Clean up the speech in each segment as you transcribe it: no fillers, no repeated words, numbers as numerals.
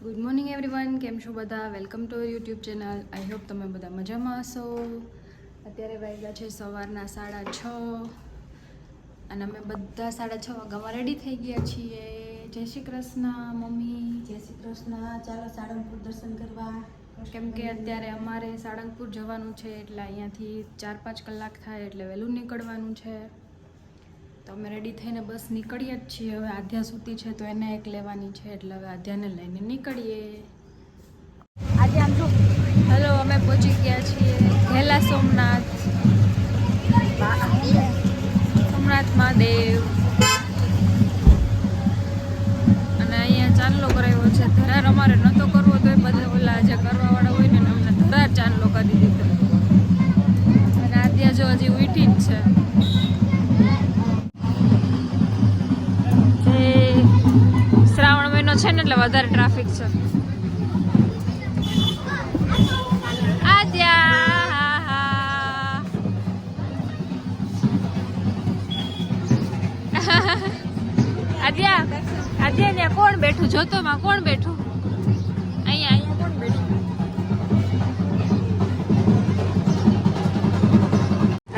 Good morning everyone, કેમ છો બધા? Welcome to YouTube channel. I hope તમે બધા મજામાં હશો. અત્યારે વાગ્યા છે સવારના 6:30 અને અમે બધા 6:30 વાગ્યામાં રેડી થઈ ગયા છીએ. જય શ્રી કૃષ્ણ મમ્મી. જય શ્રી કૃષ્ણ. ચાલો સાળંગપુર દર્શન કરવા. કેમ કે અત્યારે અમારે સાળંગપુર જવાનું છે, એટલે અહીંયાથી 4-5 કલાક થાય, એટલે વહેલું નીકળવાનું છે. તો અમે રેડી થઈને બસ નીકળીએ જ છીએ. હવે આધ્યા સૂતી છે તો એને એક લેવાની છે, એટલે હવે આધ્યાને લઈને નીકળીએ. આજે આમ જો હલો, અમે પહોંચી ગયા છીએ ઘેલા સોમનાથ મહાદેવ. અને અહીંયા ચાંદલો કરાવ્યો છે. ધરાર અમારે નહોતો કરવો, તો એ બધા ઓલા જે કરવાવાળા હોય ને અમને ધરાર ચાંદલો કરી દીધો. અને આધ્યા જો હજી ઉઠી જ છે. શ્રાવણ મહિનો છે ને એટલે વધારે ટ્રાફિક છે. આદ્યા કોણ બેઠું? જોતો માં કોણ બેઠું? અહીંયા કોણ બેઠું?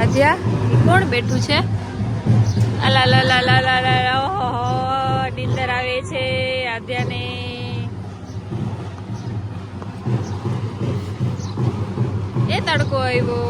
આદ્યા કોણ બેઠું છે? અલા લા લા લા લા લા. ઓહો, નીંદર આવે છે આદ્યાને. એ તડકો આવ્યો.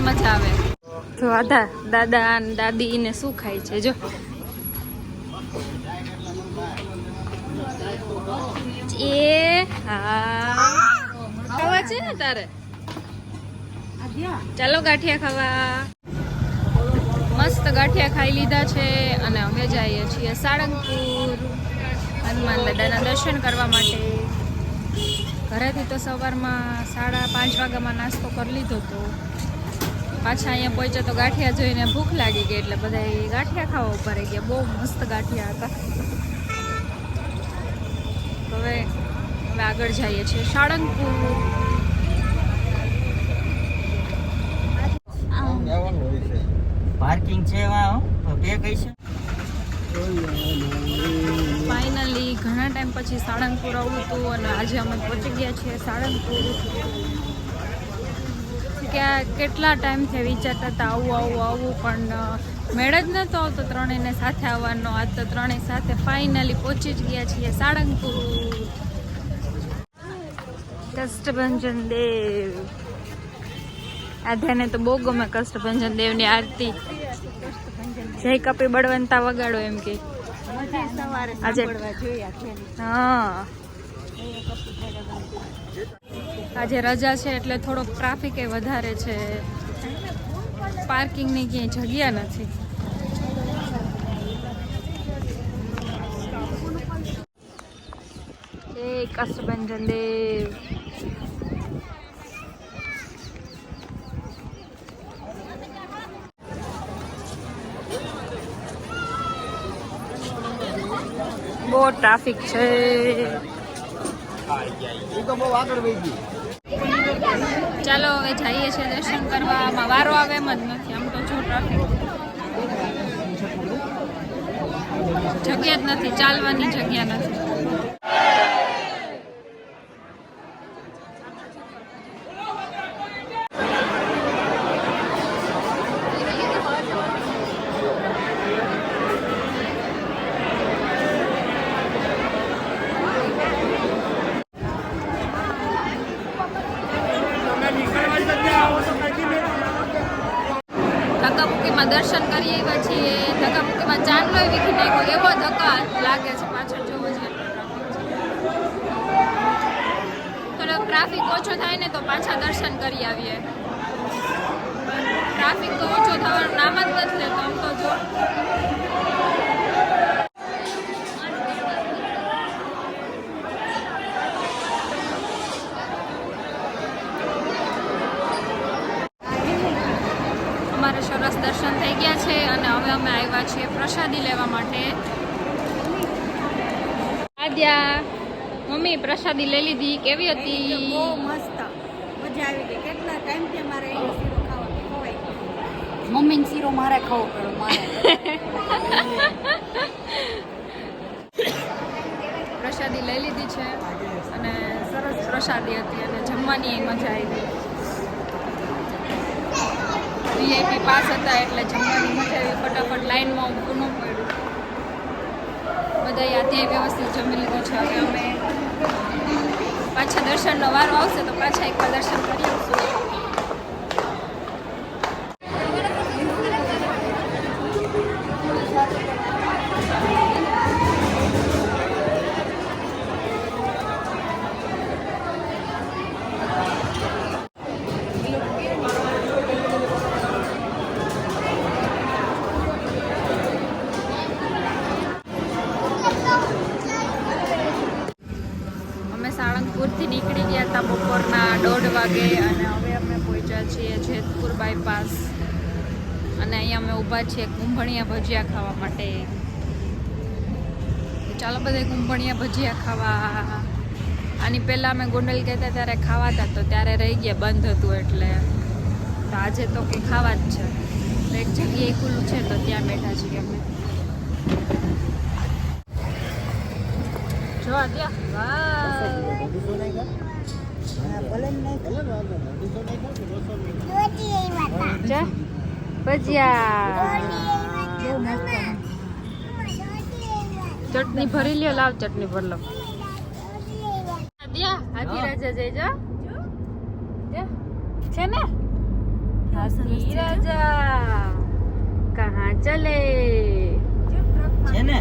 મજા આવે. જો આધા દાદા અને દાદી ને શું ખાય છે? જો એ હા ખાવા છે ને તારે? ચાલો ગાંઠિયા ખાવા. મસ્ત ગાંઠિયા ખાઈ લીધા છે અને અમે જઈએ છીએ સાળંગપુર હનુમાન દાદાના દર્શન કરવા માટે. ઘરેથી તો સવારમાં 5:30 વાગ્યામાં નાસ્તો કરી લીધો હતો. પાછા અહીંયા પહોંચ્યા તો ગાંઠિયા જોઈને ભૂખ લાગી ગઈ, એટલે બધા ગાંઠિયા ખાવા ઉપર રહી ગયા. બહુ મસ્ત ગાંઠિયા હતા. હવે આગળ જઈએ છીએ સાળંગપુર. પાર્કિંગ છે બે કઈ છે. ફાઇનલી ઘણા ટાઈમ પછી સાળંગપુર આવું હતું અને આજે અમે પહોંચી ગયા છીએ સાળંગપુર. કેટલા ટાઈમથી વિચારતા હતા આવું પણ મેળ જ નહોતો આવતો ત્રણેયને સાથે આવવાનો. આજ તો ત્રણેય સાથે ફાઇનલી પહોંચી જ ગયા છીએ સાળંગપુર. કષ્ટભંજન દેવ. આધ્યાને તો બહુ ગમે કષ્ટભંજન દેવની આરતી. જય કપી બળવંતા વગાડો એમ કે આજે. હા, આજે રજા છે એટલે થોડોક ટ્રાફિક એ વધારે છે. પાર્કિંગની ક્યાંય જગ્યા નથી. એ કષ્ટભંજન દેવ. બહુ ટ્રાફિક છે. ચાલો હવે જઈએ છીએ દર્શન કરવા. આમાં વારો આવે એમ જ નથી. આમ તો જો ટ્રાફિક જગ્યા જ નથી, ચાલવાની જગ્યા નથી. રસ્તાનો વીખી નાખ્યો એવો ધક્કા લાગે છે પાછળ જોવો છે થોડોક ટ્રાફિક ઓછો થાય ને તો પાછા દર્શન કરી આવીએ ટ્રાફિક તો ઓછો થવાનું નામ જ નથી લેતો આમ તો જો અમારે સરસ દર્શન થઈ ગયા છે અને હવે અમે આવ્યા છીએ પ્રસાદી લેવા માટે આદ્યા મમ્મી પ્રસાદી લઈ લીધી કેવી હતી બહુ મસ્ત મજા આવી ગઈ કેટલા ટાઈમથી અમારે અહીં શીરો ખાવા ખવાય મમ્મીને શીરો મારે ખાવો પડ્યો મારે પ્રસાદી લઈ લીધી છે અને સરસ પ્રસાદી હતી અને જમવાની મજા આવી વીઆઈપી પાસ હતા એટલે જમવાની મજા આવી ફટાફટ લાઈનમાં ઊભું ન પડ્યું બધા ત્યાં વ્યવસ્થિત જમી લીધું છે હવે અમે પાછા દર્શનનો વારો આવશે તો પાછા એકવાર દર્શન કરી આવશું સાળંગપુરથી નીકળી ગયા હતા બપોરના 1:30 વાગે અને હવે અમે પહોંચ્યા છીએ જેતપુર બાયપાસ અને અહીંયા અમે ઊભા છીએ કુંભણિયા ભજીયા ખાવા માટે ચાલો બધા કુંભણિયા ભજીયા ખાવા આની પહેલાં અમે ગોંડલ ગયા હતા ત્યારે ખાવા હતા તો ત્યારે રહી ગયા બંધ હતું એટલે તો આજે તો કંઈ ખાવા જ છે તો એક જગ્યાએ ખુલ્લું છે તો ત્યાં બેઠા છીએ અમે જો ત્યાં ભજીયા ચટણી ભરી લ્યો લાવ ચટણી ભર લો હાથી રાજા જઈજો છે ને હાથી રાજા કહા ચલે છે ને